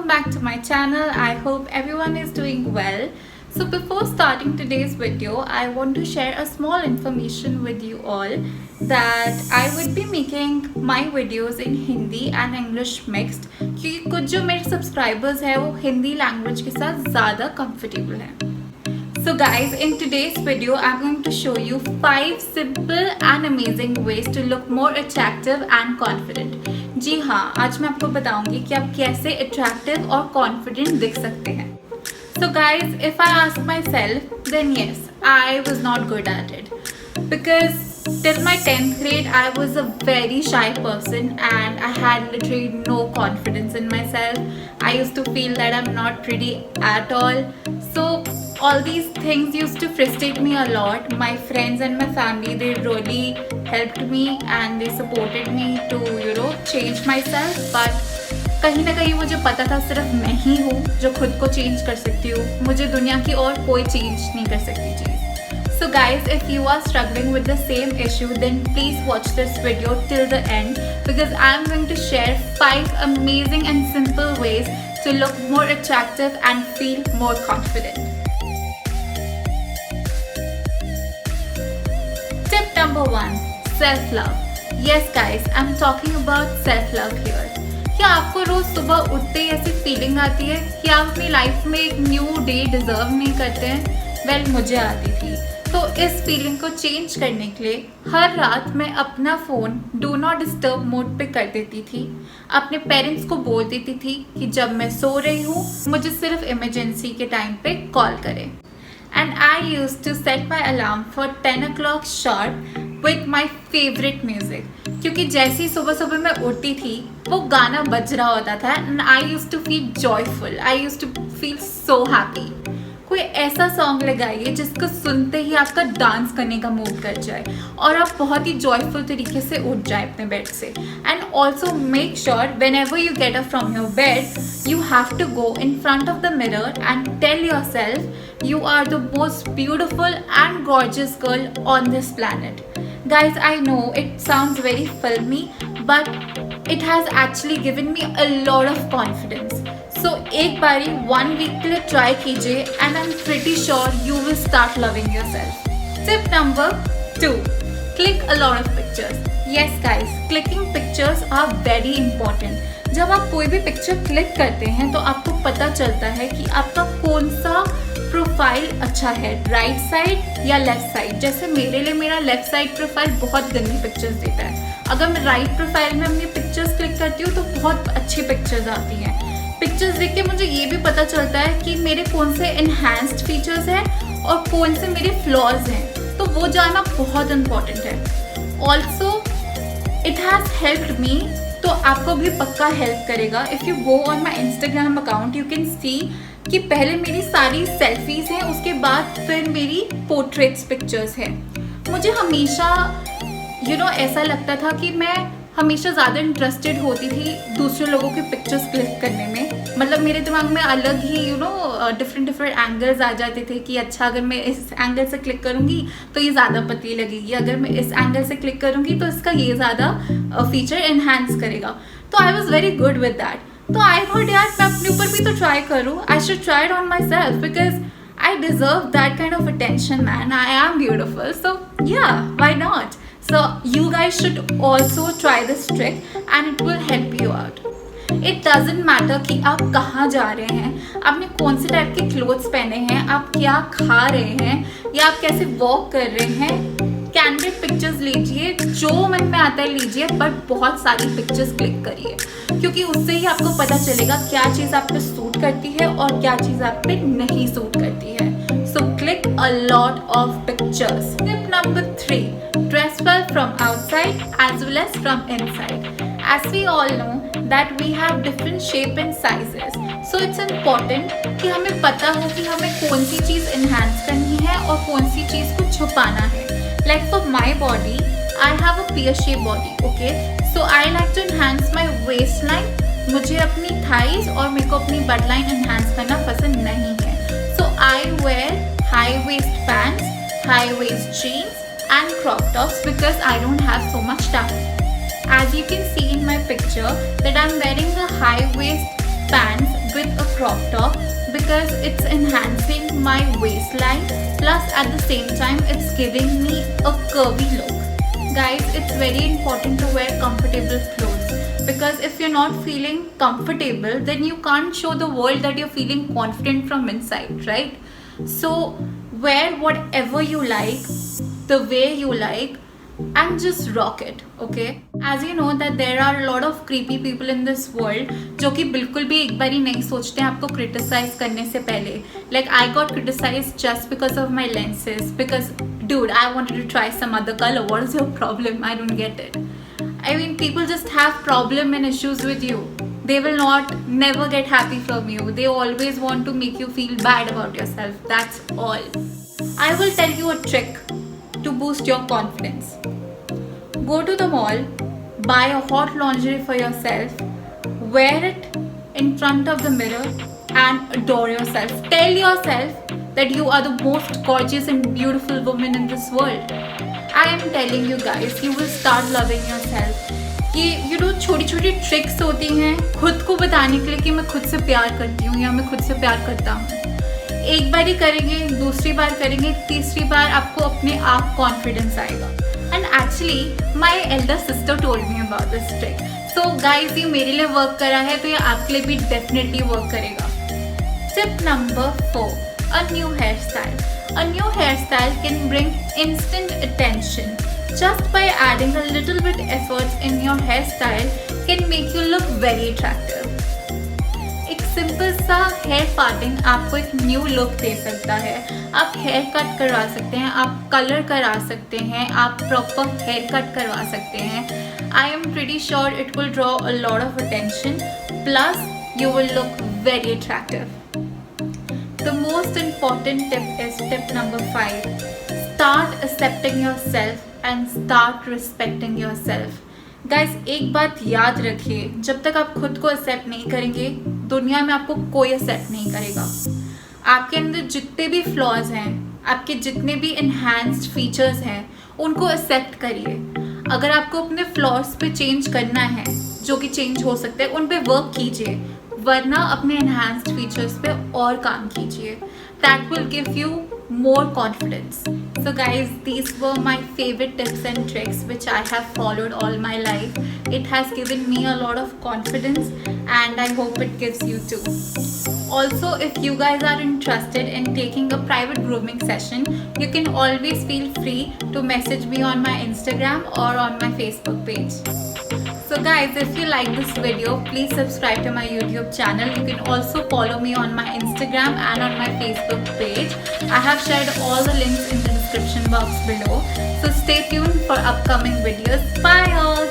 back to my channel. I hope everyone is doing well. So before starting today's video, I want to share a small information with you all that I would be making my videos in Hindi and English mixed क्योंकि कुछ जो मेरे subscribers हैं वो Hindi language के साथ ज़्यादा comfortable हैं. So guys, in today's video, I'm going to show you 5 simple and amazing ways to look more attractive and confident. जी हाँ, आज मैं आपको बताऊंगी कि आप कैसे attractive और confident दिख सकते हैं. So guys, if I ask myself, then yes, I was not good at it. Because till my 10th grade, I was a very shy person and I had literally no confidence in myself. I used to feel that I'm not pretty at all. So all these things used to frustrate me a lot. My friends and my family, they really helped me and they supported me to, change myself. But कहीं ना कहीं मुझे पता था सिर्फ मैं ही हूँ जो खुद को चेंज कर सकती हूँ. मुझे दुनिया की और कोई चेंज नहीं कर सकती चीज़. So guys, if you are struggling with the same issue, then please watch this video till the end because I'm going to share 5 amazing and simple ways to look more attractive and feel more confident. Tip number 1, self-love. Yes guys, I'm talking about self-love here. क्या आपको रोज सुबह उठते ही ऐसी feeling आती है कि आप अपनी लाइफ में एक न्यू डे डिजर्व नहीं करते हैं? वेल, मुझे आती थी. तो इस फीलिंग को चेंज करने के लिए हर रात मैं अपना phone do not disturb mode पे कर देती थी. अपने पेरेंट्स को बोल देती थी कि जब मैं सो रही हूँ मुझे सिर्फ इमरजेंसी के टाइम पे कॉल करें. And I used to set my alarm for 10 o'clock sharp with my favorite music. क्योंकि जैसे ही सुबह सुबह मैं उठती थी वो गाना बज रहा होता था and I used to feel joyful. I used to feel so happy. कोई ऐसा सॉन्ग लगाइए जिसको सुनते ही आपका डांस करने का मूड कर जाए और आप बहुत ही जॉयफुल तरीके से उठ जाए अपने बेड से. And also make sure whenever you get up from your bed you have to go in front of the mirror and tell yourself you are the most beautiful and gorgeous girl on this planet. Guys, I know it sounds very filmy, but it has actually given me a lot of confidence. So एक बारी 1 week के लिए try कीजिए and I'm pretty sure you will start loving yourself. Tip number 2, click a lot of pictures. Yes guys, clicking pictures are very important. जब आप कोई भी picture click करते हैं तो आपको पता चलता है कि आपका कौन सा प्रोफाइल अच्छा है, राइट साइड या लेफ्ट साइड. जैसे मेरे लिए मेरा लेफ्ट साइड प्रोफाइल बहुत गंदी पिक्चर्स देता है. अगर मैं राइट प्रोफाइल में अपनी पिक्चर्स क्लिक करती हूँ तो बहुत अच्छी पिक्चर्स आती हैं. पिक्चर्स देख के मुझे ये भी पता चलता है कि मेरे कौन से इन्हांस्ड फीचर्स हैं और कौन से मेरे फ्लॉज हैं. तो वो जानना बहुत इम्पॉर्टेंट है. Also it has helped me, तो आपको भी पक्का हेल्प करेगा. If you go on my Instagram account you can see कि पहले मेरी सारी सेल्फीज़ हैं, उसके बाद फिर मेरी पोर्ट्रेट्स पिक्चर्स हैं. मुझे हमेशा ऐसा लगता था कि मैं हमेशा ज़्यादा इंटरेस्टेड होती थी दूसरे लोगों के पिक्चर्स क्लिक करने में. मतलब मेरे दिमाग में अलग ही डिफरेंट एंगल्स आ जाते थे कि अच्छा अगर मैं इस एंगल से क्लिक करूँगी तो ये ज़्यादा पतली लगेगी, अगर मैं इस एंगल से क्लिक करूँगी तो इसका ये ज़्यादा फीचर इन्हांस करेगा. तो I was very good with that. तो आई थॉट यार मैं अपने ऊपर भी तो ट्राई करूँ. I should try it on my self because I deserve that kind of attention, man. I am beautiful. So yeah, why not? So you guys should also try this trick and it will help you out. It doesn't matter कि आप कहाँ जा रहे हैं, आपने कौन से type के क्लोथ्स पहने हैं, आप क्या खा रहे हैं या आप कैसे वॉक कर रहे हैं. कैंडिड पिक्चर्स लीजिए, जो मन में आता है लीजिए, बट बहुत सारी पिक्चर्स क्लिक करिए क्योंकि उससे ही आपको पता चलेगा क्या चीज़ आप पे सूट करती है और क्या चीज़ आप पे नहीं सूट करती है. So click a lot of pictures. Tip number 3, dress well from outside as well as from inside. As we all know that we have different shape and sizes, so it's important कि हमें पता हो कि हमें कौन सी चीज़ enhance करनी है और कौन सी चीज़ को छुपाना है. Like for my body, I have a pear-shaped body, okay? So I like to enhance my waistline. मुझे अपनी thighs और मेरे को अपनी butt line enhance करना पसंद नहीं है. So I wear high waist pants, high waist jeans and crop tops because I don't have so much time. As you can see in my picture that I'm wearing a high waist pants with a crop top because it's enhancing my waistline, plus at the same time it's giving me a curvy look. Guys, it's very important to wear comfortable clothes because if you're not feeling comfortable, then you can't show the world that you're feeling confident from inside, right? So wear whatever you like, the way you like, and just rock it, okay? As you know that there are a lot of creepy people in this world जो कि बिल्कुल भी एक बारी नहीं सोचते हैं आपको criticize करने से पहले. Like I got criticized just because of my lenses because dude, I wanted to try some other color. What is your problem? I don't get it. I mean, people just have problem and issues with you. They will not never get happy from you. They always want to make you feel bad about yourself. That's all. I will tell you a trick to boost your confidence. Go to the mall, buy a hot lingerie for yourself, wear it in front of the mirror and adore yourself. Tell yourself that you are the most gorgeous and beautiful woman in this world. I am telling you guys, you will start loving yourself. कि छोटी छोटी tricks होती हैं खुद को बताने के लिए कि मैं खुद से प्यार करती हूँ या मैं खुद से प्यार करता हूँ. एक बार ही करेंगे, दूसरी बार करेंगे, तीसरी बार आपको अपने आप कॉन्फिडेंस आएगा. And actually my elder sister told me about this trick. So guys, ये मेरे लिए वर्क करा है तो ये आपके लिए भी डेफिनेटली वर्क करेगा. Tip number 4, a new hairstyle. A new hairstyle can bring instant attention. Just by adding a little bit efforts in your hairstyle can make you look very attractive. एक simple सा hair parting आपको एक new look दे सकता है. आप hair cut करवा सकते हैं, आप कलर करा सकते हैं, आप प्रॉपर हेयर कट करवा सकते हैं. I am pretty sure it will draw a lot of attention, plus you will look very attractive. The most important tip is tip number 5. Start accepting yourself and start respecting yourself. Guys, एक बात याद रखिए, जब तक आप खुद को accept नहीं करेंगे, दुनिया में आपको कोई एक्सेप्ट नहीं करेगा. आपके अंदर जितने भी फ्लॉज हैं, आपके जितने भी इन्हांस्ड फीचर्स हैं, उनको एक्सेप्ट करिए. अगर आपको अपने फ्लॉज पे चेंज करना है, जो कि चेंज हो सकते हैं, उन पे वर्क कीजिए, वरना अपने enhanced features पे और काम कीजिए. That will give you more confidence. So guys, these were my favorite tips and tricks which I have followed all my life. It has given me a lot of confidence and I hope it gives you too. Also, if you guys are interested in taking a private grooming session, you can always feel free to message me on my Instagram or on my Facebook page. So guys, if you like this video, please subscribe to my YouTube channel. You can also follow me on my Instagram and on my Facebook page. I have shared all the links in the description box below. So stay tuned for upcoming videos. Bye all!